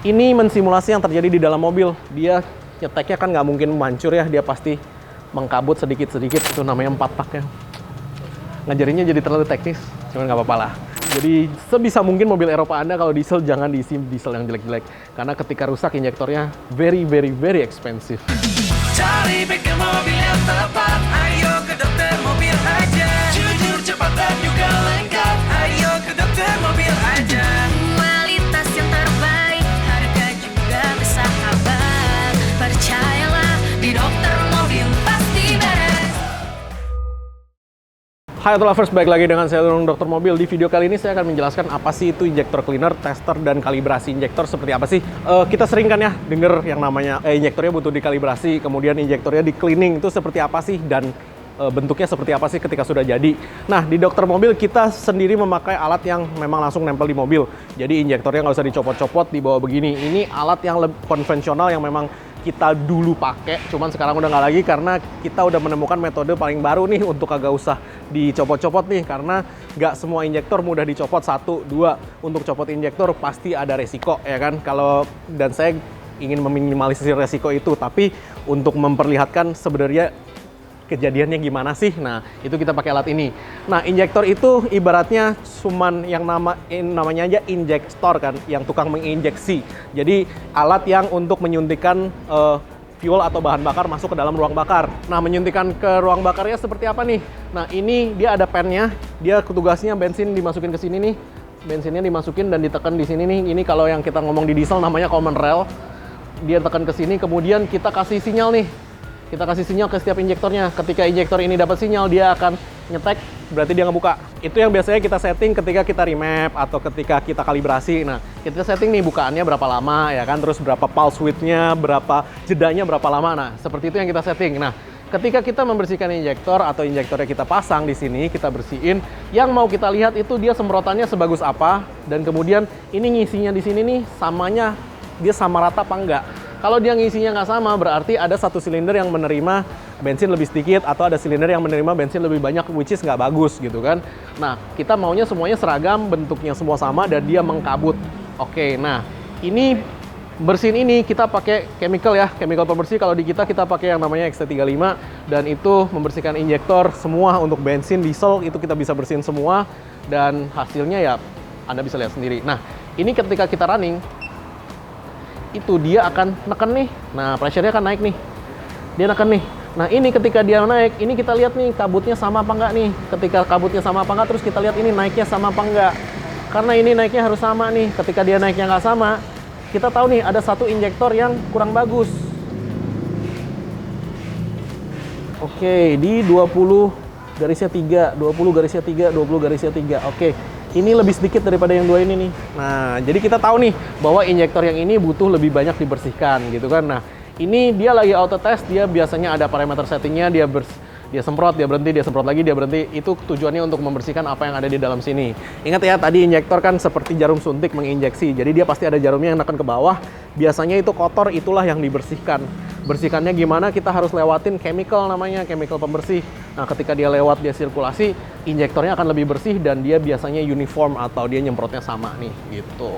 Ini mensimulasi yang terjadi di dalam mobil. Dia nyeteknya kan nggak mungkin mancur ya, dia pasti mengkabut sedikit-sedikit. Itu namanya 4 tak ya. Ngajarinnya jadi terlalu teknis, cuman nggak apa-apa lah. Jadi sebisa mungkin mobil Eropa Anda kalau diesel jangan diisi diesel yang jelek-jelek. Karena ketika rusak injektornya very expensive. Cari bengkel mobil yang tepat, ayo ke dokter mobil aja. Jujur, cepat dan juga lengkap, ayo ke dokter mobil aja. Kualitas yang terbaik, harga juga bersahabat. Percayalah, di dokter mobil pasti beres. Hai Auto Lovers, balik lagi dengan saya Dr. Mobil. Di video kali ini saya akan menjelaskan apa sih itu injektor cleaner, tester, dan kalibrasi injektor seperti apa sih. Kita sering kan ya denger yang namanya injektornya butuh dikalibrasi, kemudian injektornya di cleaning, itu seperti apa sih, dan bentuknya seperti apa sih ketika sudah jadi. Nah, di Dokter Mobil kita sendiri memakai alat yang memang langsung nempel di mobil. Jadi injektornya nggak usah dicopot-copot, dibawa begini. Ini alat yang lebih konvensional yang memang kita dulu pakai, cuman sekarang udah nggak lagi karena kita udah menemukan metode paling baru nih untuk agak usah dicopot-copot nih, karena nggak semua injektor mudah dicopot. 1, 2, untuk copot injektor pasti ada resiko ya kan. Dan saya ingin meminimalisir resiko itu, tapi untuk memperlihatkan sebenarnya kejadiannya gimana sih. Nah, itu kita pakai alat ini. Nah, injektor itu ibaratnya cuman yang namanya aja injektor kan, yang tukang menginjeksi. Jadi alat yang untuk menyuntikkan fuel atau bahan bakar masuk ke dalam ruang bakar. Nah, menyuntikkan ke ruang bakarnya seperti apa nih? Nah, ini dia ada pennya. Dia tugasnya bensin dimasukin ke sini nih. Bensinnya dimasukin dan ditekan di sini nih. Ini kalau yang kita ngomong di diesel namanya common rail. Dia tekan ke sini, kemudian kita kasih sinyal nih. Kita kasih sinyal ke setiap injektornya. Ketika injektor ini dapat sinyal, dia akan nyetek, berarti dia ngebuka. Itu yang biasanya kita setting ketika kita remap atau ketika kita kalibrasi. Nah, kita setting nih bukaannya berapa lama ya kan, terus berapa pulse width-nya, berapa jedanya berapa lama. Nah, seperti itu yang kita setting. Nah, ketika kita membersihkan injektor atau injektornya kita pasang di sini, kita bersihin, yang mau kita lihat itu dia semprotannya sebagus apa, dan kemudian ini ngisinya di sini nih samanya, dia sama rata apa enggak. Kalau dia ngisinya nggak sama, berarti ada satu silinder yang menerima bensin lebih sedikit, atau ada silinder yang menerima bensin lebih banyak, which is nggak bagus gitu kan. Nah, kita maunya semuanya seragam, bentuknya semua sama, dan dia mengkabut. Oke, nah ini bersihin ini kita pakai chemical ya, chemical pembersih. Kalau di kita pakai yang namanya XT35, dan itu membersihkan injektor semua untuk bensin, diesel, itu kita bisa bersihin semua, dan hasilnya ya Anda bisa lihat sendiri. Nah, ini ketika kita running, itu dia akan neken nih. Nah, pressure-nya akan naik nih. Dia neken nih. Nah, ini ketika dia naik, ini kita lihat nih kabutnya sama apa enggak nih. Ketika kabutnya sama apa enggak, terus kita lihat ini naiknya sama apa enggak. Karena ini naiknya harus sama nih. Ketika dia naiknya nggak sama, kita tahu nih ada satu injektor yang kurang bagus. Oke, di 20 garisnya 3, 20 garisnya 3, 20 garisnya 3. Oke. Ini lebih sedikit daripada yang 2 ini nih. Nah, jadi kita tahu nih bahwa injektor yang ini butuh lebih banyak dibersihkan gitu kan. Nah, ini dia lagi auto test, dia biasanya ada parameter settingnya, dia semprot, dia berhenti, dia semprot lagi, dia berhenti. Itu tujuannya untuk membersihkan apa yang ada di dalam sini. Ingat ya, tadi injektor kan seperti jarum suntik menginjeksi. Jadi dia pasti ada jarumnya yang neken ke bawah. Biasanya itu kotor, itulah yang dibersihkan. Bersihkannya gimana? Kita harus lewatin chemical, namanya chemical pembersih. Nah, ketika dia lewat, dia sirkulasi, injektornya akan lebih bersih, dan dia biasanya uniform atau dia nyemprotnya sama nih gitu.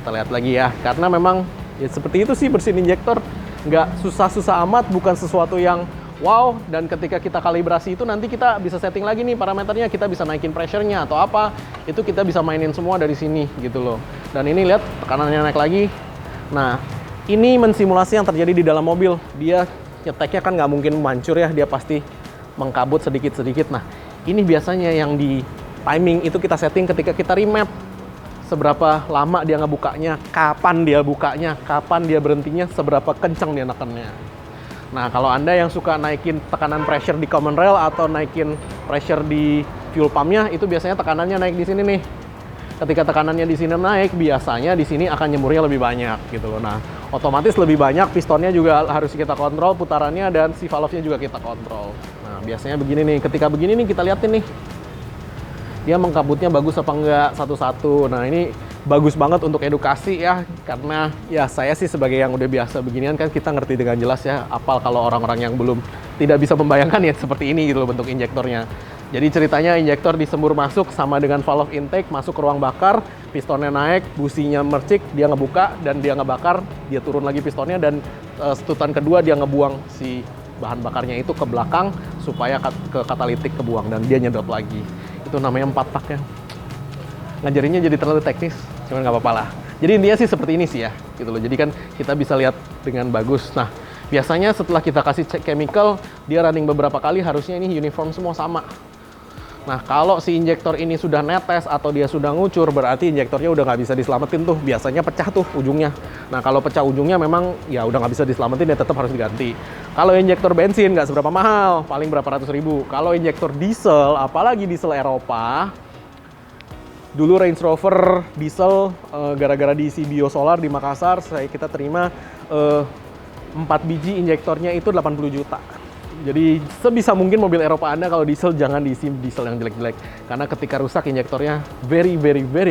Kita lihat lagi ya, karena memang ya seperti itu sih bersihin injektor. Nggak susah-susah amat, bukan sesuatu yang wow. Dan ketika kita kalibrasi itu nanti kita bisa setting lagi nih parameternya, kita bisa naikin pressure-nya atau apa, itu kita bisa mainin semua dari sini gitu loh. Dan ini lihat tekanannya naik lagi. Nah, ini mensimulasi yang terjadi di dalam mobil. Dia nyeteknya kan nggak mungkin mancur ya, dia pasti mengkabut sedikit-sedikit. Nah, ini biasanya yang di timing itu kita setting ketika kita remap. Seberapa lama dia ngebukanya, kapan dia bukanya, kapan dia berhentinya, seberapa kencang dia nekennya. Nah, kalau Anda yang suka naikin tekanan pressure di common rail atau naikin pressure di fuel pumpnya, itu biasanya tekanannya naik di sini nih. Ketika tekanannya di sini naik, biasanya di sini akan nyemurnya lebih banyak gitu loh. Nah, otomatis lebih banyak, pistonnya juga harus kita kontrol putarannya, dan si valve-nya juga kita kontrol. Nah, biasanya begini nih. Ketika begini nih, kita liatin nih, dia mengkabutnya bagus apa enggak satu-satu. Nah, ini bagus banget untuk edukasi ya, karena ya saya sih sebagai yang udah biasa beginian kan, kita ngerti dengan jelas ya, apal kalau orang-orang yang belum tidak bisa membayangkan ya seperti ini gitu loh bentuk injektornya. Jadi ceritanya injektor disembur masuk sama dengan valve intake, masuk ke ruang bakar, pistonnya naik, businya mercik, dia ngebuka dan dia ngebakar, dia turun lagi pistonnya dan setutan kedua dia ngebuang si bahan bakarnya itu ke belakang supaya ke katalitik kebuang dan dia nyedot lagi. Itu namanya 4 tak ya. Ngajarinnya jadi terlalu teknis, cuman nggak apa-apa lah. Jadi intinya sih seperti ini sih ya, gitu loh. Jadi kan kita bisa lihat dengan bagus. Nah, biasanya setelah kita kasih cek chemical, dia running beberapa kali, harusnya ini uniform semua sama. Nah, kalau si injektor ini sudah netes atau dia sudah ngucur, berarti injektornya udah nggak bisa diselamatin tuh. Biasanya pecah tuh ujungnya. Nah, kalau pecah ujungnya memang ya udah nggak bisa diselamatin, ya tetap harus diganti. Kalau injektor bensin nggak seberapa mahal, paling berapa ratus ribu. Kalau injektor diesel, apalagi diesel Eropa, dulu Range Rover diesel gara-gara diisi biosolar di Makassar, kita terima 4 biji injektornya itu 80 juta. Jadi sebisa mungkin mobil Eropa Anda kalau diesel jangan diisi diesel yang jelek-jelek. Karena ketika rusak injektornya very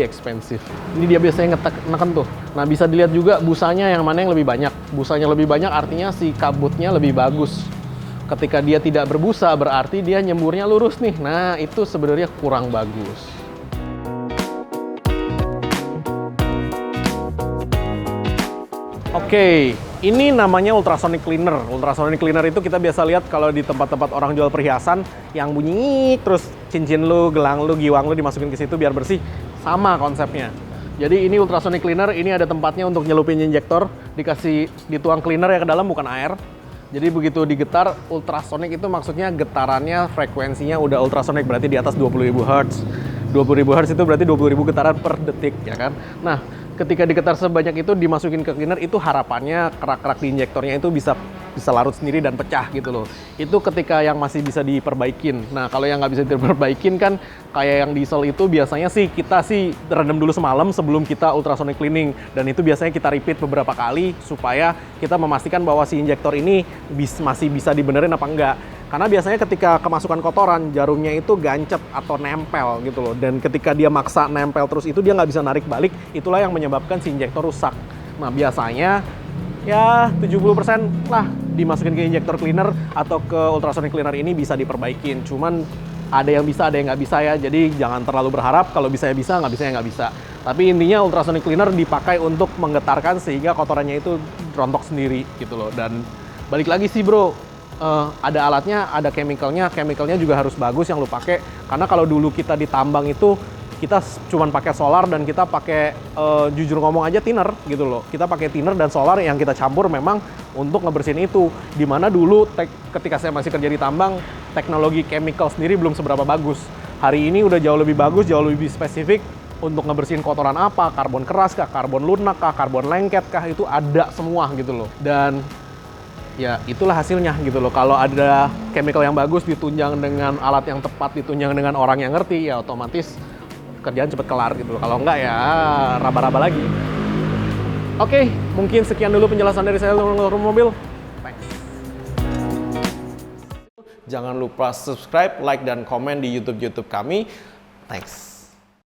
expensive. Ini dia biasanya neken tuh. Nah, bisa dilihat juga busanya yang mana yang lebih banyak. Busanya lebih banyak artinya si kabutnya lebih bagus. Ketika dia tidak berbusa berarti dia nyemburnya lurus nih. Nah, itu sebenarnya kurang bagus. Oke, ini namanya ultrasonic cleaner. Ultrasonic cleaner itu kita biasa lihat kalau di tempat-tempat orang jual perhiasan yang bunyi terus cincin lu, gelang lu, giwang lu dimasukin ke situ biar bersih. Sama konsepnya. Jadi ini ultrasonic cleaner, ini ada tempatnya untuk nyelupin injektor, dituang cleaner ya ke dalam, bukan air. Jadi begitu digetar, ultrasonic itu maksudnya getarannya frekuensinya udah ultrasonic, berarti di atas 20.000 Hz. 20.000 Hz itu berarti 20.000 getaran per detik, ya kan? Nah, ketika digetar sebanyak itu dimasukin ke cleaner, itu harapannya kerak-kerak di injektornya itu bisa larut sendiri dan pecah gitu loh. Itu ketika yang masih bisa diperbaikin. Nah, kalau yang nggak bisa diperbaikin kan kayak yang diesel itu biasanya sih kita rendam dulu semalam sebelum kita ultrasonic cleaning, dan itu biasanya kita repeat beberapa kali supaya kita memastikan bahwa si injektor ini masih bisa dibenerin apa enggak. Karena biasanya ketika kemasukan kotoran, jarumnya itu gancet atau nempel gitu loh. Dan ketika dia maksa nempel terus itu dia nggak bisa narik balik, itulah yang menyebabkan si injektor rusak. Nah, biasanya ya 70% lah dimasukin ke injektor cleaner atau ke ultrasonic cleaner ini bisa diperbaikin. Cuman ada yang bisa, ada yang nggak bisa ya. Jadi jangan terlalu berharap, kalau bisa ya bisa, nggak bisa ya nggak bisa. Tapi intinya ultrasonic cleaner dipakai untuk menggetarkan sehingga kotorannya itu rontok sendiri gitu loh. Dan balik lagi sih bro, ada alatnya, ada chemicalnya juga harus bagus yang lu pakai. Karena kalau dulu kita ditambang itu kita cuman pakai solar dan kita pakai jujur ngomong aja thinner gitu loh. Kita pakai thinner dan solar yang kita campur memang untuk ngebersihin itu. Dimana dulu ketika saya masih kerja di tambang, teknologi chemical sendiri belum seberapa bagus. Hari ini udah jauh lebih bagus, jauh lebih spesifik untuk ngebersihin kotoran apa, karbon keras kah, karbon lunak kah, karbon lengket kah, itu ada semua gitu loh. Dan ya itulah hasilnya gitu loh. Kalau ada chemical yang bagus ditunjang dengan alat yang tepat, ditunjang dengan orang yang ngerti, ya otomatis kerjaan cepet kelar gitu loh. Kalau enggak ya raba-raba lagi. Oke, mungkin sekian dulu penjelasan dari saya tentang mobil. Thanks. Jangan lupa subscribe, like, dan komen di YouTube kami. Thanks.